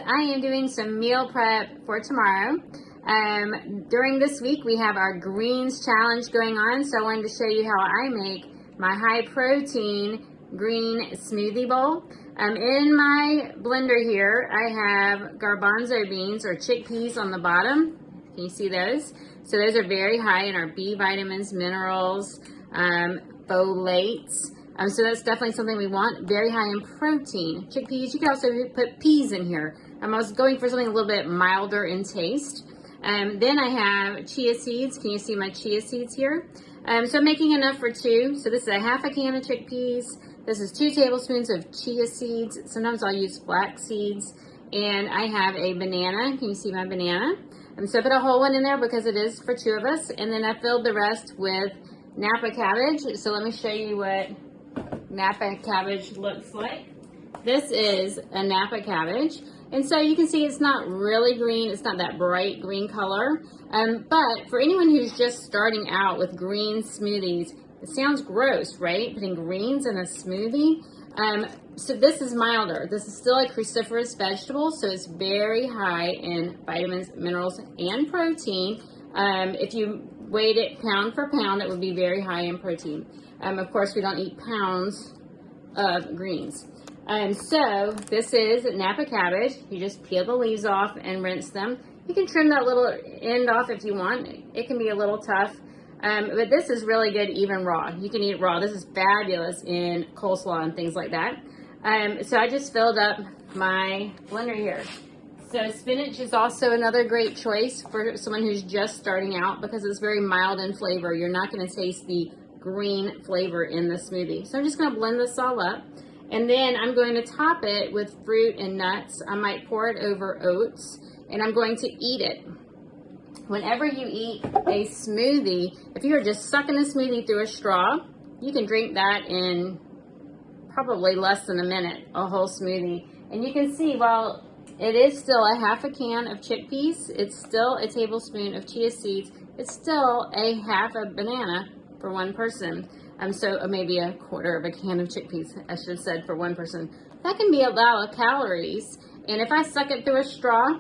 I am doing some meal prep for tomorrow. During this week, we have our greens challenge going on, so I wanted to show you how I make my high protein green smoothie bowl. In my blender here, I have garbanzo beans or chickpeas on the bottom. Can you see those? So those are very high in our B vitamins, minerals, folates. So that's definitely something we want, very high in protein. Chickpeas, you can also put peas in here. I was going for something a little bit milder in taste. Then I have chia seeds. Can you see my chia seeds here? So I'm making enough for two. So this is a half a can of chickpeas. This is 2 tablespoons of chia seeds. Sometimes I'll use flax seeds. And I have a banana. Can you see my banana? So I put a whole one in there because it is for 2 of us. And then I filled the rest with Napa cabbage. So let me show you what Napa cabbage looks like. This is a Napa cabbage, and so you can see it's not really green. It's not that bright green color, but for anyone who's just starting out with green smoothies, it sounds gross, right? Putting greens in a smoothie. So this is milder. This is still a cruciferous vegetable, so it's very high in vitamins, minerals, and protein. If you weighed it pound for pound, it would be very high in protein. Of course, we don't eat pounds of greens. So this is Napa cabbage. You just peel the leaves off and rinse them. You can trim that little end off if you want. It can be a little tough, but this is really good even raw. You can eat it raw. This is fabulous in coleslaw and things like that. So I just filled up my blender here. So spinach is also another great choice for someone who's just starting out because it's very mild in flavor. You're not going to taste the green flavor in the smoothie. So I'm just going to blend this all up, and then I'm going to top it with fruit and nuts. I might pour it over oats, and I'm going to eat it. Whenever you eat a smoothie, if you're just sucking a smoothie through a straw, you can drink that in probably less than a minute, a whole smoothie. And you can see, while it is still a half a can of chickpeas, it's still a tablespoon of chia seeds, it's still a half a banana for one person. So maybe a quarter of a can of chickpeas, I should have said, for one person. That can be a lot of calories. And if I suck it through a straw,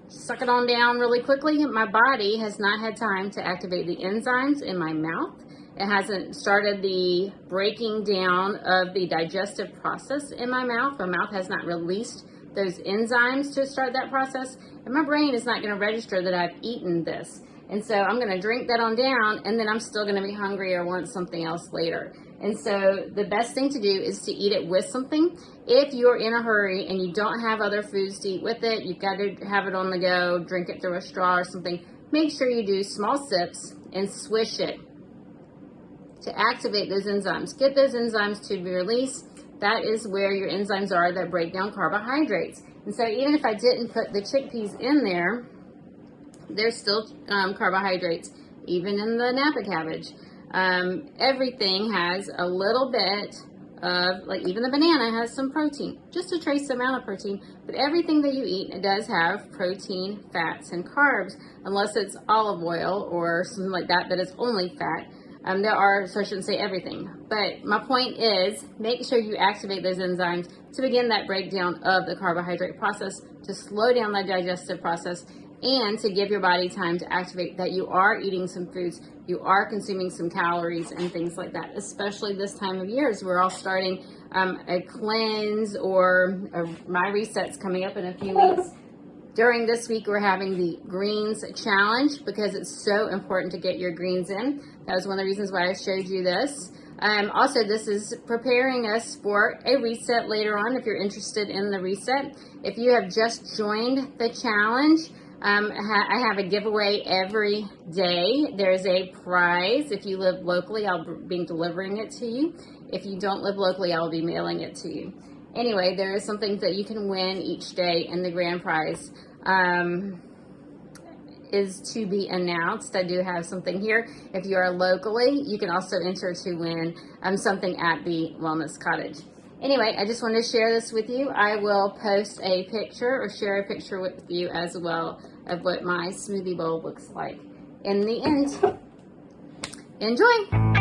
suck it on down really quickly, my body has not had time to activate the enzymes in my mouth. It hasn't started the breaking down of the digestive process in my mouth. My mouth has not released those enzymes to start that process. And my brain is not going to register that I've eaten this. And so I'm going to drink that on down, and then I'm still going to be hungry or want something else later. And so the best thing to do is to eat it with something. If you're in a hurry and you don't have other foods to eat with it, you've got to have it on the go, drink it through a straw or something, make sure you do small sips and swish it to activate those enzymes. Get those enzymes to be released. That is where your enzymes are that break down carbohydrates. And so even if I didn't put the chickpeas in there, there's still carbohydrates, even in the Napa cabbage. Everything has a little bit of, like even the banana has some protein, just a trace amount of protein, but everything that you eat, it does have protein, fats, and carbs, unless it's olive oil or something like that, that is only fat. There are, so I shouldn't say everything, but my point is, make sure you activate those enzymes to begin that breakdown of the carbohydrate process, to slow down that digestive process, and to give your body time to activate that you are eating some foods, you are consuming some calories and things like that, especially this time of year as we're all starting a cleanse or my reset's coming up in a few weeks. During this week, we're having the greens challenge because it's so important to get your greens in. That was one of the reasons why I showed you this. Also, this is preparing us for a reset later on if you're interested in the reset. If you have just joined the challenge, I have a giveaway every day. There's a prize. If you live locally, I'll be delivering it to you. If you don't live locally, I'll be mailing it to you. Anyway, there is something that you can win each day, and the grand prize is to be announced. I do have something here. If you are locally, you can also enter to win something at the Wellness Cottage. Anyway, I just wanted to share this with you. I will post a picture or share a picture with you as well of what my smoothie bowl looks like in the end. Enjoy!